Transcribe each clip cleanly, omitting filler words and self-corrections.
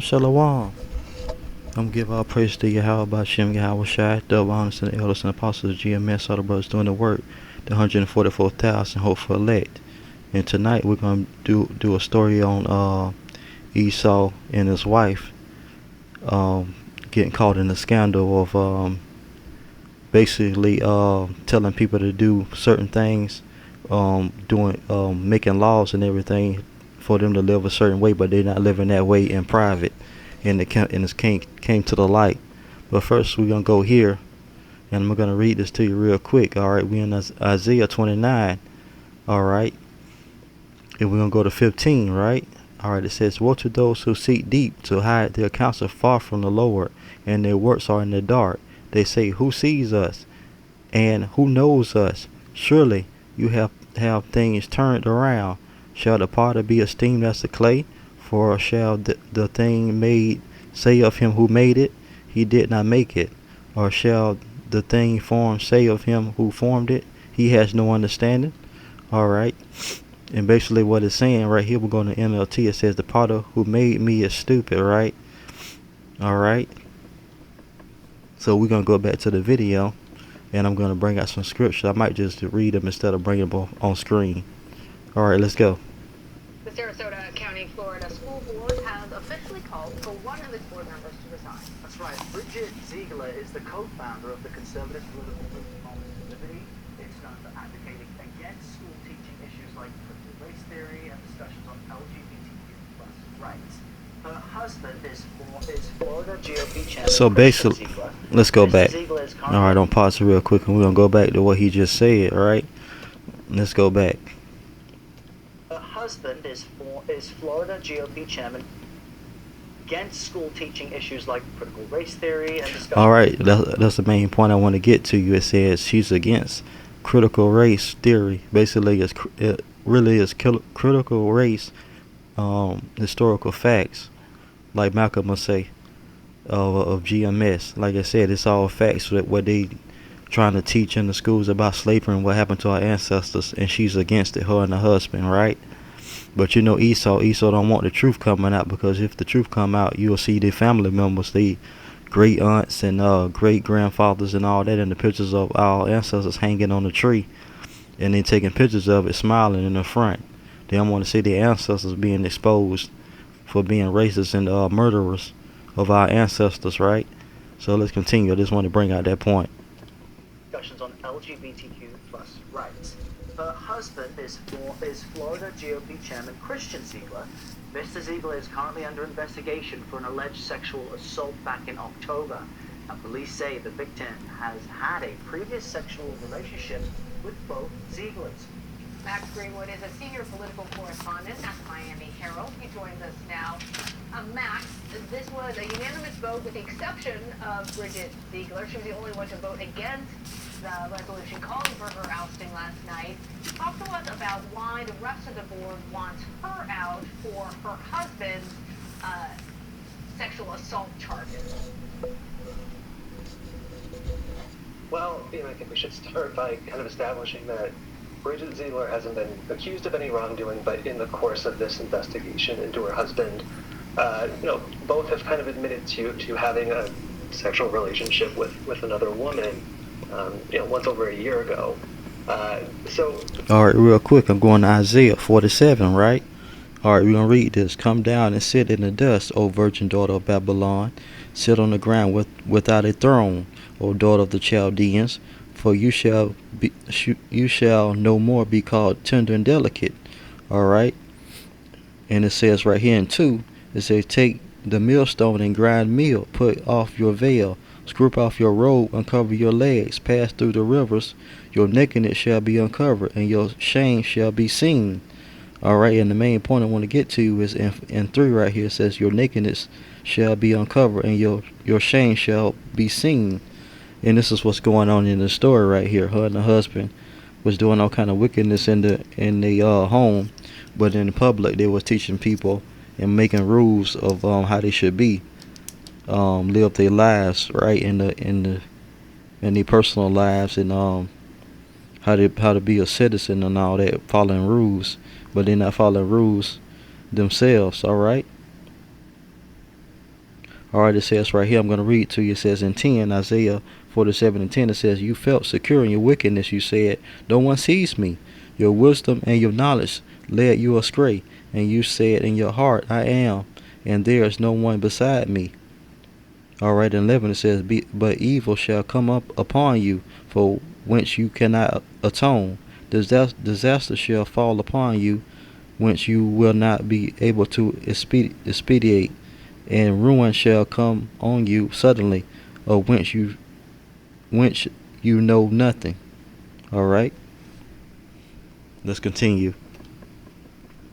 Shalom, shalom. I'm give all praise to Yahweh Bashem, Yahweh Shai, the honest and the elders and apostles of GMS, all the brothers doing the work, the 144,000 hopeful elect. And tonight we're going to do a story on Esau and his wife getting caught in the scandal of basically telling people to do certain things, making laws and everything for them to live a certain way, but they're not living that way in private. And it came to the light. But first we're gonna go here, and I'm gonna read this to you real quick. All right, we're in Isaiah 29. All right, and we're gonna go to 15. Right. All right. It says, "Woe to those who seek deep to hide their counsel far from the Lord, and their works are in the dark. They say, who sees us, and who knows us? Surely you have things turned around. Shall the potter be esteemed as the clay? For shall the thing made say of him who made it, he did not make it? Or shall the thing formed say of him who formed it, he has no understanding?" All right. And basically what it's saying right here, we're going to NLT. It says, the potter who made me is stupid, right? All right. So we're going to go back to the video, and I'm going to bring out some scripture. I might just read them instead of bringing them on screen. All right, let's go. The Sarasota County, Florida School Board has officially called for one of its board members to resign. That's right. Bridget Ziegler is the co-founder of the conservative political movement Moments for Liberty. It's known for advocating against school teaching issues like critical race theory and discussions on LGBTQ plus rights. Her husband is Florida GOP chairman. So basically, let's go back. All right, don't pause it real quick, and we're gonna go back to what he just said. All right, let's go back. Her husband is Florida GOP chairman against school teaching issues like critical race theory and discussion. All right, that's the main point I want to get to you. It says she's against critical race theory. Basically, it really is critical race historical facts, like Malcolm must say, of GMS. Like I said, it's all facts that what they trying to teach in the schools about slavery and what happened to our ancestors, and she's against it, her and her husband, right? But you know, Esau don't want the truth coming out, because if the truth come out, you'll see their family members, the great aunts and great grandfathers and all that, and the pictures of our ancestors hanging on the tree, and then taking pictures of it, smiling in the front. They don't want to see their ancestors being exposed for being racist and murderers of our ancestors, right? So let's continue. I just want to bring out that point. Discussions on LGBTQ plus rights. Her husband is Florida GOP chairman Christian Ziegler. Mr. Ziegler is currently under investigation for an alleged sexual assault back in October. Now, police say the victim has had a previous sexual relationship with both Zieglers. Max Greenwood is a senior political correspondent at the Miami Herald. He joins us now. Max, this was a unanimous vote with the exception of Bridget Ziegler. She was the only one to vote against the resolution calling for her ousting last night. Talk to us about why the rest of the board wants her out for her husband's sexual assault charges. Well, I think we should start by kind of establishing that Bridget Ziegler hasn't been accused of any wrongdoing, but in the course of this investigation into her husband, both have kind of admitted to having a sexual relationship with another woman, once over a year ago. All right, real quick, I'm going to Isaiah 47, right? All right, we're going to read this. "Come down and sit in the dust, O virgin daughter of Babylon. Sit on the ground without a throne, O daughter of the Chaldeans. For you shall no more be called tender and delicate." All right. And it says right here in 2, it says, "Take the millstone and grind meal. Put off your veil. Strip off your robe. Uncover your legs. Pass through the rivers. Your nakedness shall be uncovered, and your shame shall be seen." All right. And the main point I want to get to is in 3 right here. It says, "Your nakedness shall be uncovered, and your shame shall be seen." And this is what's going on in the story right here. Her and her husband was doing all kind of wickedness in the home, but in the public they was teaching people and making rules of how they should be, live their lives, right, in their personal lives, and how to be a citizen and all that, following rules, but they're not following rules themselves. All right. All right, it says right here, I'm going to read to you. It says in 10, Isaiah 47 and 10, it says, "You felt secure in your wickedness. You said, no one sees me. Your wisdom and your knowledge led you astray. And you said in your heart, I am, and there is no one beside me." All right, in 11, it says, "But evil shall come up upon you, for whence you cannot atone. Disaster shall fall upon you, whence you will not be able to expedite, and ruin shall come on you suddenly, of whence you know nothing." All right, let's continue.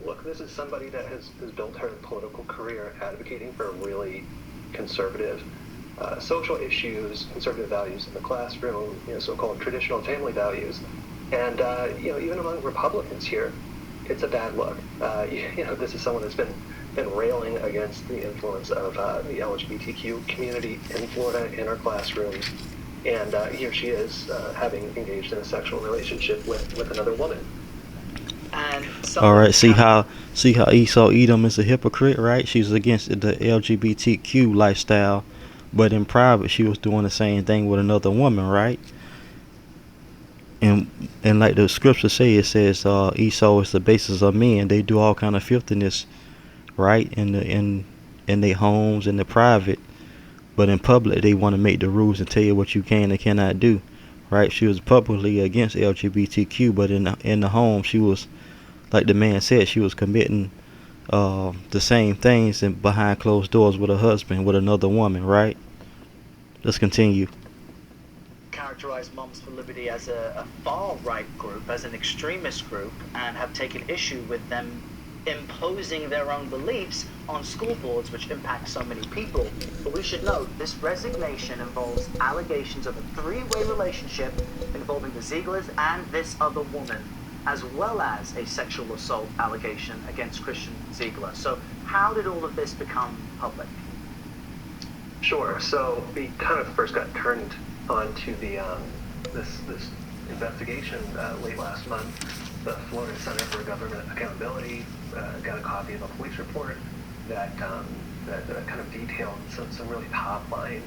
Look, this is somebody that has built her political career advocating for really conservative social issues, conservative values in the classroom, so-called traditional family values. And, even among Republicans here, it's a bad look. This is someone that's been railing against the influence of the LGBTQ community in Florida in our classrooms. And here she is having engaged in a sexual relationship with another woman. And All right, see how Esau Edom is a hypocrite, right? She's against the LGBTQ lifestyle, but in private she was doing the same thing with another woman, right? And like the scripture say, it says Esau is the basis of men. They do all kind of filthiness, right? In their homes, in the private, but in public they want to make the rules and tell you what you can and cannot do, right? She was publicly against LGBTQ, but in the home she was, like the man said, she was committing the same things and behind closed doors with her husband, with another woman, right? Let's continue. characterize Moms for Liberty as a far-right group, as an extremist group, and have taken issue with them imposing their own beliefs on school boards, which impact so many people. But we should note, this resignation involves allegations of a three-way relationship involving the Zieglers and this other woman, as well as a sexual assault allegation against Christian Ziegler. So how did all of this become public? Sure. So we kind of first got turned onto the this investigation late last month. The Florida Center for Government Accountability got a copy of a police report that kind of detailed some really top-line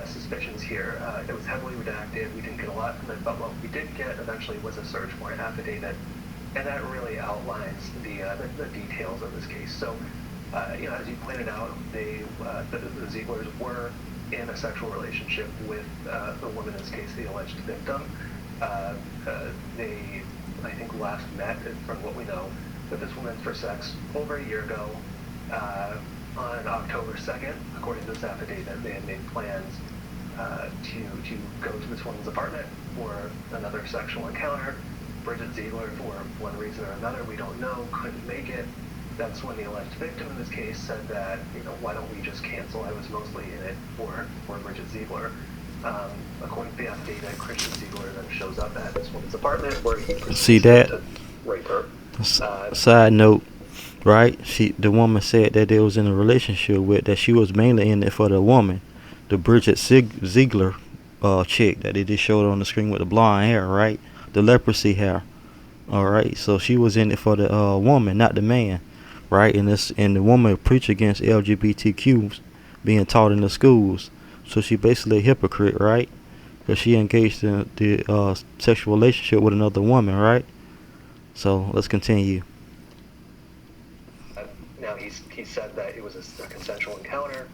suspicions here. It was heavily redacted. We didn't get a lot from it, but what we did get eventually was a search warrant affidavit, and that really outlines the details of this case. So, as you pointed out, the Zieglers were in a sexual relationship with the woman, in this case, the alleged victim. They, I think, last met, from what we know, with this woman for sex over a year ago. On October 2nd, according to this affidavit, they had made plans to go to this woman's apartment for another sexual encounter. Bridget Ziegler, for one reason or another, we don't know, couldn't make it. That's when the alleged victim in this case said that, why don't we just cancel? I was mostly in it for Bridget Ziegler. According to the affidavit, Christian Ziegler then shows up at this woman's apartment where he proceeds to rape her. Side note, right? The woman said that they was in a relationship with, that she was mainly in it for the woman, the Bridget Ziegler chick that they just showed on the screen with the blonde hair, right? The leprosy hair. All right, so she was in it for the woman, not the man, right? And the woman preached against LGBTQ being taught in the schools. So she basically a hypocrite, right? Because she engaged in the sexual relationship with another woman, right? So let's continue. Now he said that it was a consensual encounter.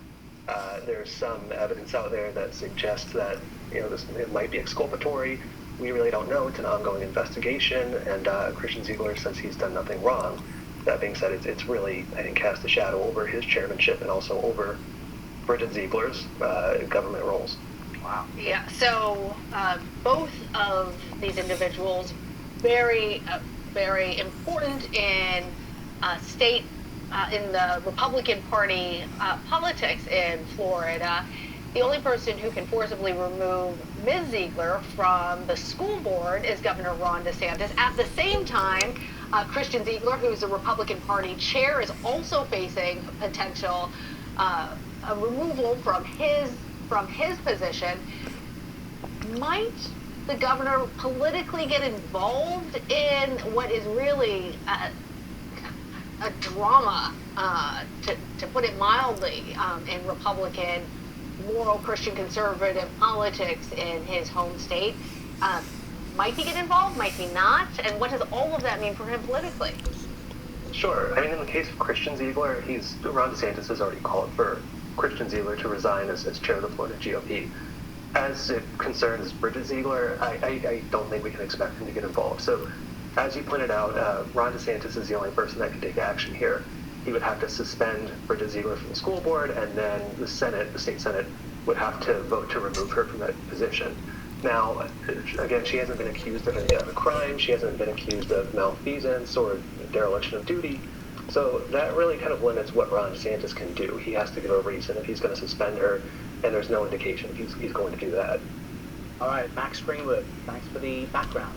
There's some evidence out there that suggests that it might be exculpatory. We really don't know. It's an ongoing investigation, and Christian Ziegler says he's done nothing wrong. That being said, it's really, I think, cast a shadow over his chairmanship and also over Bridget Ziegler's government roles. Wow. Yeah. So both of these individuals, very, very important in state, in the Republican Party politics in Florida. The only person who can forcibly remove Ms. Ziegler from the school board is Governor Ron DeSantis. At the same time, Christian Ziegler, who's the Republican Party chair, is also facing potential a removal from his position. Might the governor politically get involved in what is really a drama, to put it mildly, in Republican, moral Christian conservative politics in his home state. Might he get involved? Might he not? And what does all of that mean for him politically? Sure. I mean, in the case of Christian Ziegler, Ron DeSantis has already called for Christian Ziegler to resign as chair of the Florida GOP. As it concerns Bridget Ziegler, I don't think we can expect him to get involved. So, as you pointed out, Ron DeSantis is the only person that can take action here. He would have to suspend Bridget Ziegler from the school board, and then the state Senate, would have to vote to remove her from that position. Now, again, she hasn't been accused of any other crime. She hasn't been accused of malfeasance or dereliction of duty. So that really kind of limits what Ron DeSantis can do. He has to give a reason if he's going to suspend her, and there's no indication he's going to do that. All right, Max Greenwood, thanks for the background.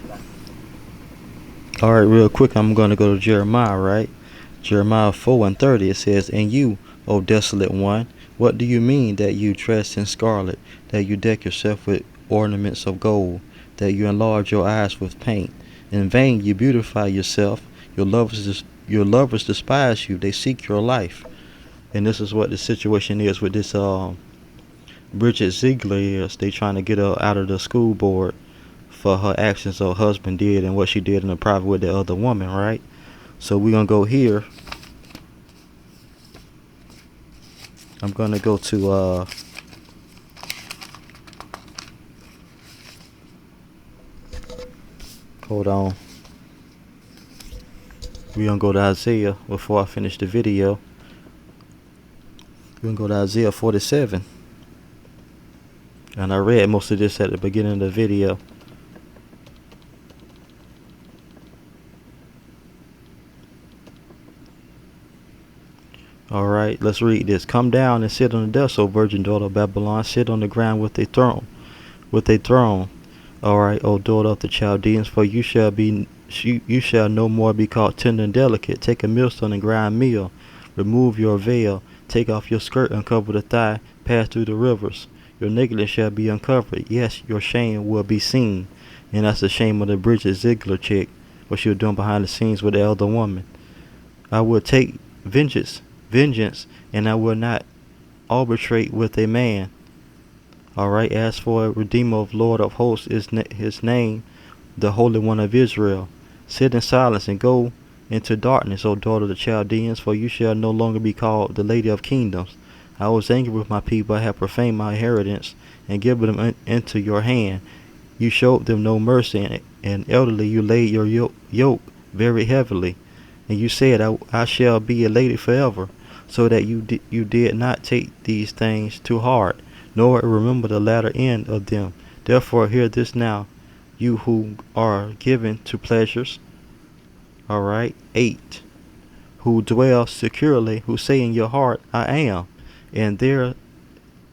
All right, real quick, I'm going to go to Jeremiah, right? Jeremiah 4:30, it says, "And you, O desolate one, what do you mean that you dress in scarlet, that you deck yourself with ornaments of gold, that you enlarge your eyes with paint? In vain you beautify yourself. Your lovers despise you. They seek your life." And this is what the situation is with this Bridget Ziegler is. They trying to get her out of the school board for her actions her husband did and what she did in the private with the other woman, right? So we're gonna go here. I'm gonna go to hold on. We're gonna go to Isaiah before I finish the video. We're gonna go to Isaiah 47. And I read most of this at the beginning of the video. Alright, let's read this. "Come down and sit on the dust, O virgin daughter of Babylon. Sit on the ground with a throne. Alright, O daughter of the Chaldeans, for you shall no more be called tender and delicate. Take a millstone and grind meal. Remove your veil. Take off your skirt, uncover the thigh. Pass through the rivers. Your nakedness shall be uncovered. Yes, your shame will be seen." And that's the shame of the Bridget Ziegler chick, what she was doing behind the scenes with the elder woman. "I will take vengeance, and I will not arbitrate with a man." Alright, as for a Redeemer of Lord of hosts is his name, the Holy One of Israel. "Sit in silence and go into darkness, O daughter of the Chaldeans, for you shall no longer be called the Lady of Kingdoms. I was angry with my people. I have profaned my inheritance and given them into your hand. You showed them no mercy, and elderly you laid your yoke very heavily. And you said, I shall be a lady forever, so that you did not take these things too hard, nor remember the latter end of them. Therefore hear this now, you who are given to pleasures." Alright, 8. "Who dwell securely, who say in your heart, I am, and there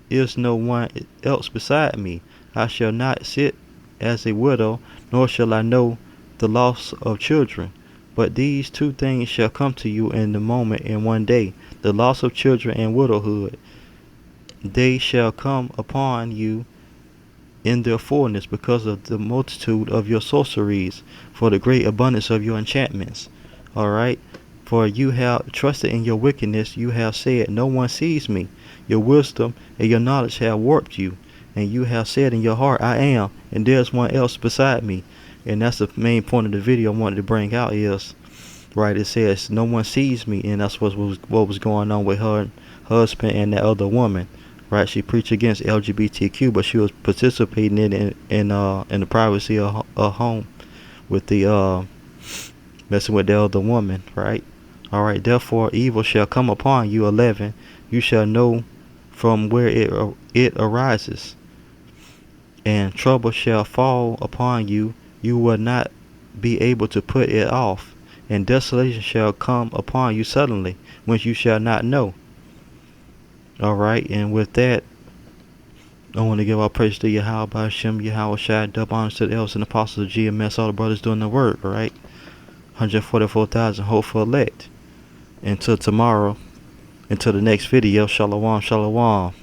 is no one else beside me. I shall not sit as a widow, nor shall I know the loss of children. But these two things shall come to you in the moment in one day, the loss of children and widowhood. They shall come upon you in their fullness, because of the multitude of your sorceries, for the great abundance of your enchantments." Alright, "For you have trusted in your wickedness, you have said, no one sees me. Your wisdom and your knowledge have warped you, and you have said in your heart, I am, and there's one else beside me." And that's the main point of the video I wanted to bring out is, right, it says, no one sees me, and that's what was going on with her husband and that other woman. Right, she preached against LGBTQ, but she was participating in the privacy of her home with the messing with the other woman. Right. All right. "Therefore evil shall come upon you." 11. "You shall know from where it arises, and trouble shall fall upon you. You will not be able to put it off, and desolation shall come upon you suddenly, whence you shall not know." Alright, and with that, I want to give our praise to Yahweh, Hashem, Yahweh Shai, double honors to the elders and apostles of GMS, all the brothers doing the work, right? 144,000 hopeful elect. Until tomorrow, until the next video, shalom, shalom.